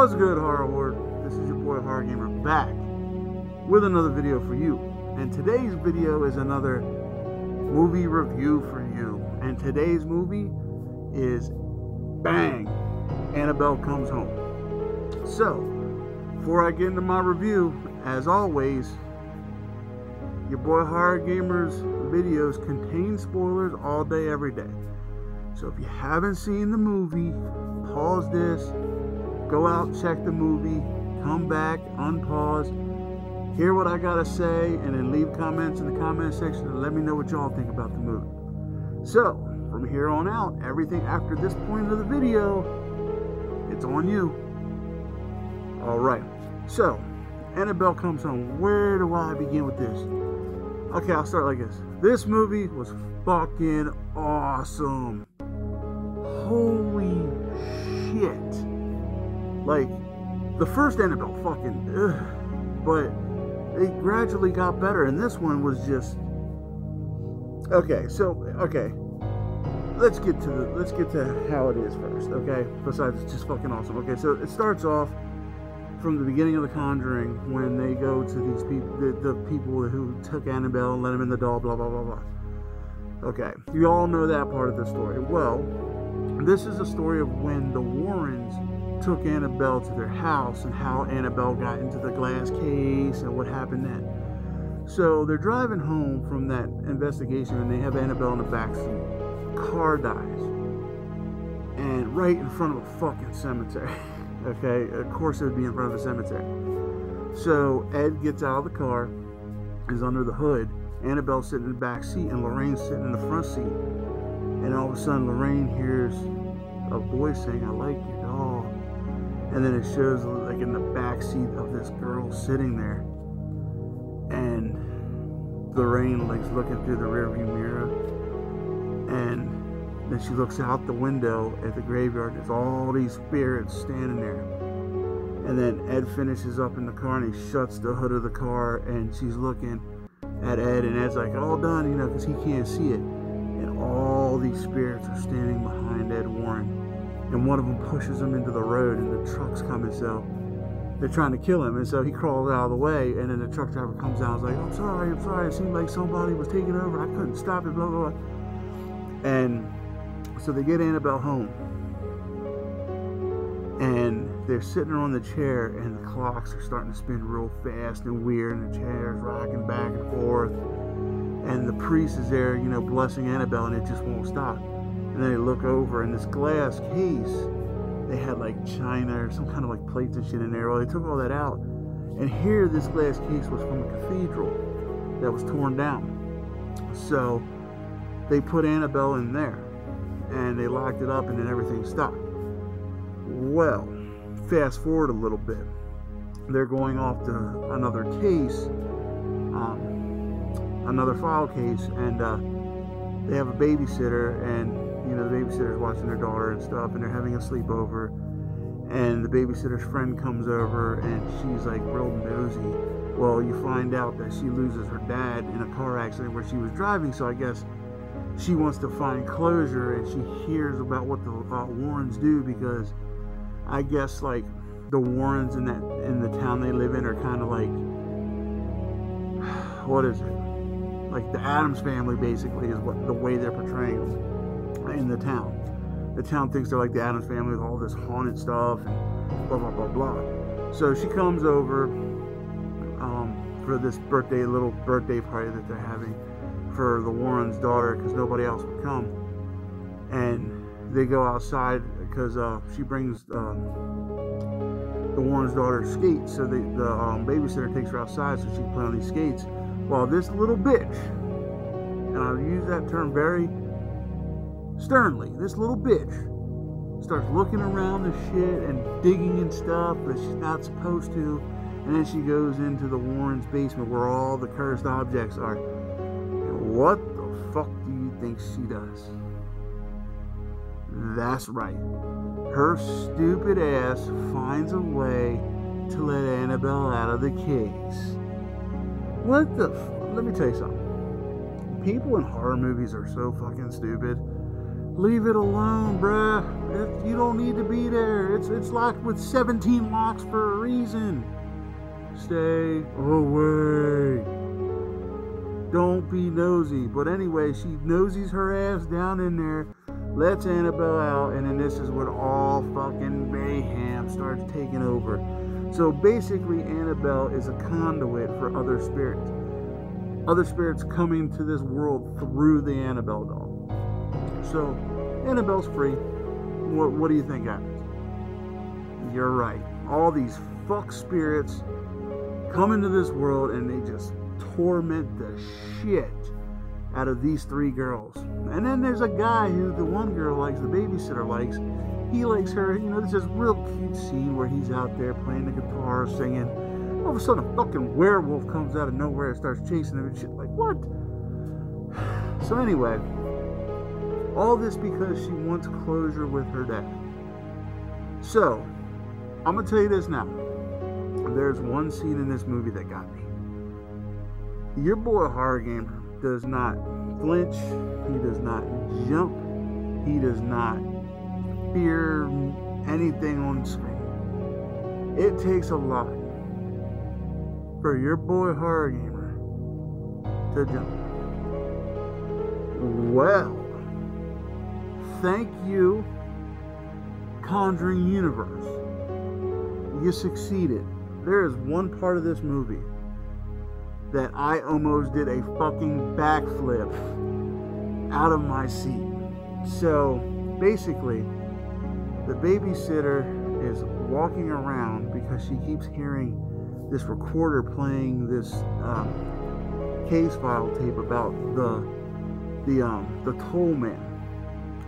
What's good, Horror Horde? This is your boy Horror Gamer back with another video for you. And today's video is another movie review for you. And today's movie is bang, Annabelle Comes Home. So, before I get into my review, as always, your boy Horror Gamer's videos contain spoilers all day, every day. So if you haven't seen the movie, pause this, go out, check the movie, come back, unpause, hear what I gotta say, and then leave comments in the comment section and let me know what y'all think about the movie. So, from here on out, everything after this point of the video, it's on you. Alright, so, Annabelle Comes Home. Where do I begin with this? Okay, I'll start like this. This movie was fucking awesome. Holy shit. Like, the first Annabelle fucking, but it gradually got better, and this one was just, okay, let's get to how it is first, okay, besides it's just fucking awesome. Okay, so it starts off from the beginning of The Conjuring, when they go to these people, the people who took Annabelle and let them in the doll, blah, blah, blah, blah. Okay, you all know that part of the story. Well, this is a story of when the Warrens took Annabelle to their house and how Annabelle got into the glass case and what happened then. So they're driving home from that investigation and they have Annabelle in the backseat. Car dies. And right in front of a fucking cemetery. Okay, of course it would be in front of a cemetery. So Ed gets out of the car, is under the hood. Annabelle's sitting in the back seat and Lorraine's sitting in the front seat. And all of a sudden Lorraine hears a voice saying, "I like your doll." And then it shows like in the back seat of this girl sitting there, and Lorraine like looking through the rearview mirror, and then she looks out the window at the graveyard. There's all these spirits standing there. And then Ed finishes up in the car and he shuts the hood of the car, and she's looking at Ed, and Ed's like, "All done," you know, because he can't see it. And all these spirits are standing behind Ed Warren. And one of them pushes him into the road, and the truck's coming, so they're trying to kill him. And so he crawls out of the way, and then the truck driver comes down and is like, I'm sorry, it seemed like somebody was taking over, I couldn't stop it, blah, blah, blah. And so they get Annabelle home, and they're sitting her on the chair, and the clocks are starting to spin real fast and weird, and the chair's rocking back and forth, and the priest is there, you know, blessing Annabelle, and it just won't stop. And then they look over, in this glass case, they had like china or some kind of like plates and shit in there. Well, they took all that out, and here this glass case was from a cathedral that was torn down. So they put Annabelle in there, and they locked it up, and then everything stopped. Well, fast forward a little bit. They're going off to another case, another file case, and they have a babysitter, and you know, the babysitter's watching their daughter and stuff, and they're having a sleepover, and the babysitter's friend comes over, and she's like real nosy. Well, you find out that she loses her dad in a car accident where she was driving, so I guess she wants to find closure, and she hears about what the Warrens do, because I guess like the Warrens in the town they live in are kind of like, what is it? Like the Addams family, basically, is what the way they're portraying them in the town. The town thinks they're like the Addams family with all this haunted stuff and blah blah blah blah. So she comes over for this little birthday party that they're having for the Warrens' daughter, because nobody else would come. And they go outside because she brings the Warrens' daughter skates. So the babysitter takes her outside so she can play on these skates. While this little bitch, and I'll use that term very sternly, this little bitch starts looking around the shit and digging and stuff that she's not supposed to, and then she goes into the Warrens' basement where all the cursed objects are. And what the fuck do you think she does? That's right, her stupid ass finds a way to let Annabelle out of the case. What the let me tell you something. People in horror movies are so fucking stupid. Leave it alone, bruh. You don't need to be there. It's locked with 17 locks for a reason. Stay away. Don't be nosy. But anyway, she nosies her ass down in there, lets Annabelle out, and then this is what all fucking mayhem starts taking over. So basically, Annabelle is a conduit for other spirits. Other spirits coming to this world through the Annabelle doll. So, Annabelle's free. What do you think happens? You're right. All these fuck spirits come into this world and they just torment the shit out of these three girls. And then there's a guy who the one girl likes, the babysitter likes. He likes her. You know, there's this real cute scene where he's out there playing the guitar, singing. All of a sudden, a fucking werewolf comes out of nowhere and starts chasing him and shit. Like, what? So anyway, all this because she wants closure with her dad. So, I'm going to tell you this now. There's one scene in this movie that got me. Your boy Horror Gamer does not flinch. He does not jump. He does not fear anything on screen. It takes a lot for your boy Horror Gamer to jump. Well, thank you, Conjuring Universe. You succeeded. There is one part of this movie that I almost did a fucking backflip out of my seat. So basically, the babysitter is walking around because she keeps hearing this recorder playing this case file tape about the Toll Man.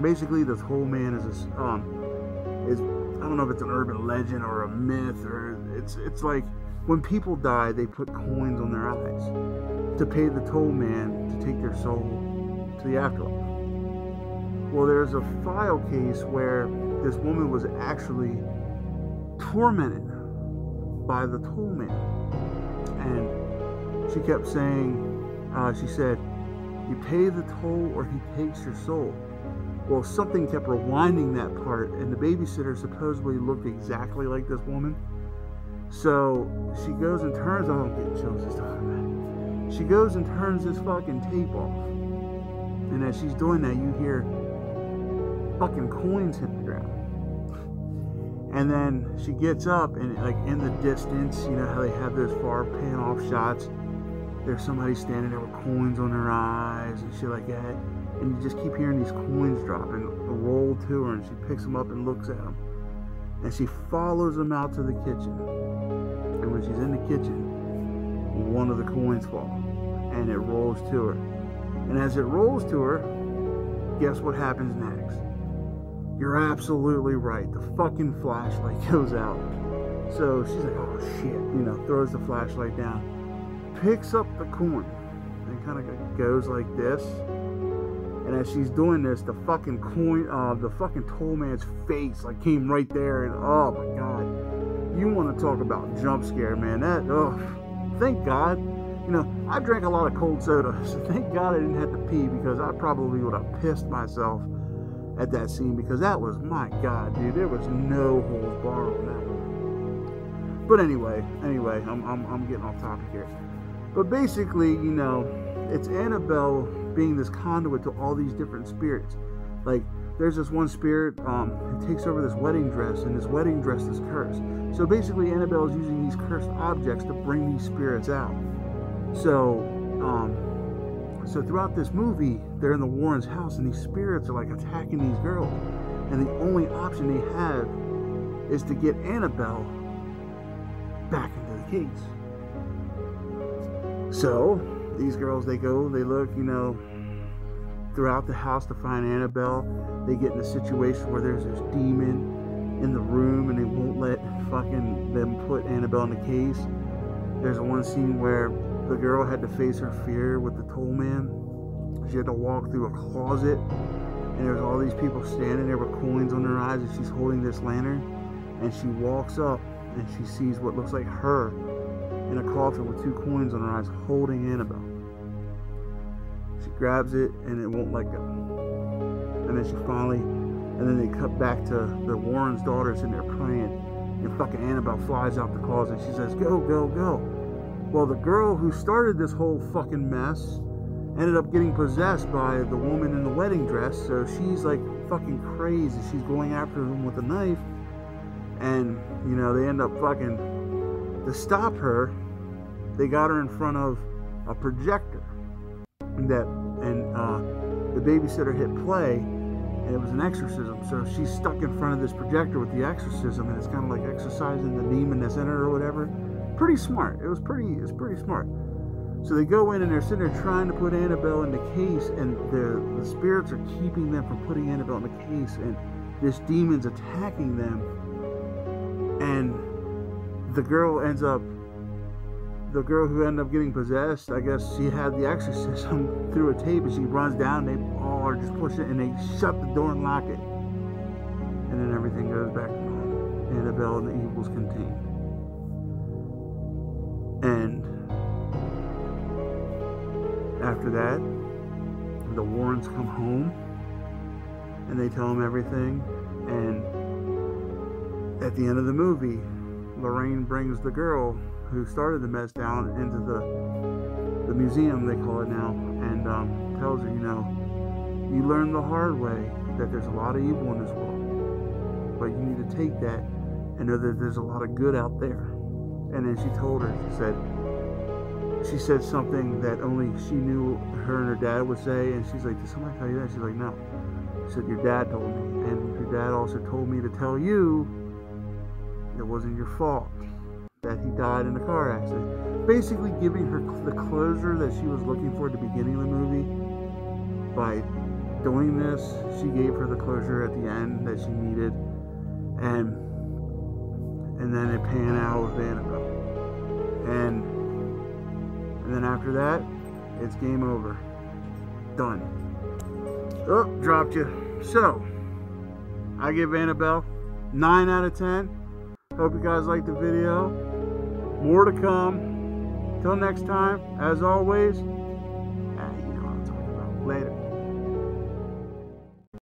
Basically, the Toll Man is this, is, I don't know if it's an urban legend or a myth, or it's like when people die, they put coins on their eyes to pay the Toll Man to take their soul to the afterlife. Well, there's a file case where this woman was actually tormented by the Toll Man, and she kept saying, she said, you pay the toll or he takes your soul. Well, something kept rewinding that part, and the babysitter supposedly looked exactly like this woman. So she goes and turns, oh, I'm getting chills just talking about it. She goes and turns this fucking tape off, and as she's doing that, you hear fucking coins hit the ground. And then she gets up, and like in the distance, you know how they have those far pan off shots, there's somebody standing there with coins on their eyes and shit like that, and you just keep hearing these coins drop and roll to her, and she picks them up and looks at them, and she follows them out to the kitchen. And when she's in the kitchen, one of the coins falls, and it rolls to her. And as it rolls to her, guess what happens next? You're absolutely right. The fucking flashlight goes out. So she's like, oh shit, you know, throws the flashlight down, picks up the coin, and kind of goes like this. And as she's doing this, the fucking coin, the fucking Toll Man's face like came right there, and oh my god, you want to talk about jump scare, man? That, oh, thank God. You know, I drank a lot of cold soda, so thank God I didn't have to pee, because I probably would have pissed myself at that scene, because that was, my god, dude, there was no holds barred on that one. But anyway, I'm getting off topic here. But basically, you know, it's Annabelle being this conduit to all these different spirits. Like, there's this one spirit who takes over this wedding dress, and this wedding dress is cursed. So basically, Annabelle is using these cursed objects to bring these spirits out. So throughout this movie, they're in the Warrens' house, and these spirits are like attacking these girls. And the only option they have is to get Annabelle back into the case. So these girls, they go, they look, you know, throughout the house to find Annabelle. They get in a situation where there's this demon in the room, and they won't let fucking them put Annabelle in the case. There's one scene where the girl had to face her fear with the Toll Man. She had to walk through a closet, and there's all these people standing there with coins on their eyes, and she's holding this lantern, and she walks up, and she sees what looks like her in a coffin with 2 coins on her eyes, holding Annabelle. She grabs it, and it won't let go. and then she finally, and then they cut back to the Warren's daughters in there praying, and fucking Annabelle flies out the closet. She says, "Go, go, go." Well, the girl who started this whole fucking mess ended up getting possessed by the woman in the wedding dress, so she's like fucking crazy. She's going after them with a knife, and you know, they end up fucking, to stop her, they got her in front of a projector and the babysitter hit play, and it was an exorcism. So she's stuck in front of this projector with the exorcism, and it's kind of like exorcising the demon that's in her or whatever. Pretty smart. It's pretty smart. So they go in and they're sitting there trying to put Annabelle in the case, and the spirits are keeping them from putting Annabelle in the case, and this demon's attacking them. And the girl who ended up getting possessed, I guess she had the exorcism through a tape, and she runs down, they all are just pushing it, and they shut the door and lock it. And then everything goes back to normal. Annabelle and the evil's contained. And after that, the Warrens come home, and they tell them everything, and at the end of the movie, Lorraine brings the girl who started the mess down into the museum, they call it now, and tells her, you know, you learned the hard way that there's a lot of evil in this world, but you need to take that and know that there's a lot of good out there. And then she told her, she said something that only she knew her and her dad would say, and she's like, did somebody tell you that? She's like, no. She said, your dad told me, and your dad also told me to tell you it wasn't your fault that he died in a car accident. Basically giving her the closure that she was looking for at the beginning of the movie. By doing this, she gave her the closure at the end that she needed, and then it panned out with Annabelle. And then after that, it's game over. Done. Oh, dropped you. So, I give Annabelle 9 out of 10. Hope you guys liked the video. More to come. Till next time, as always, you know what I'm talking about. Later.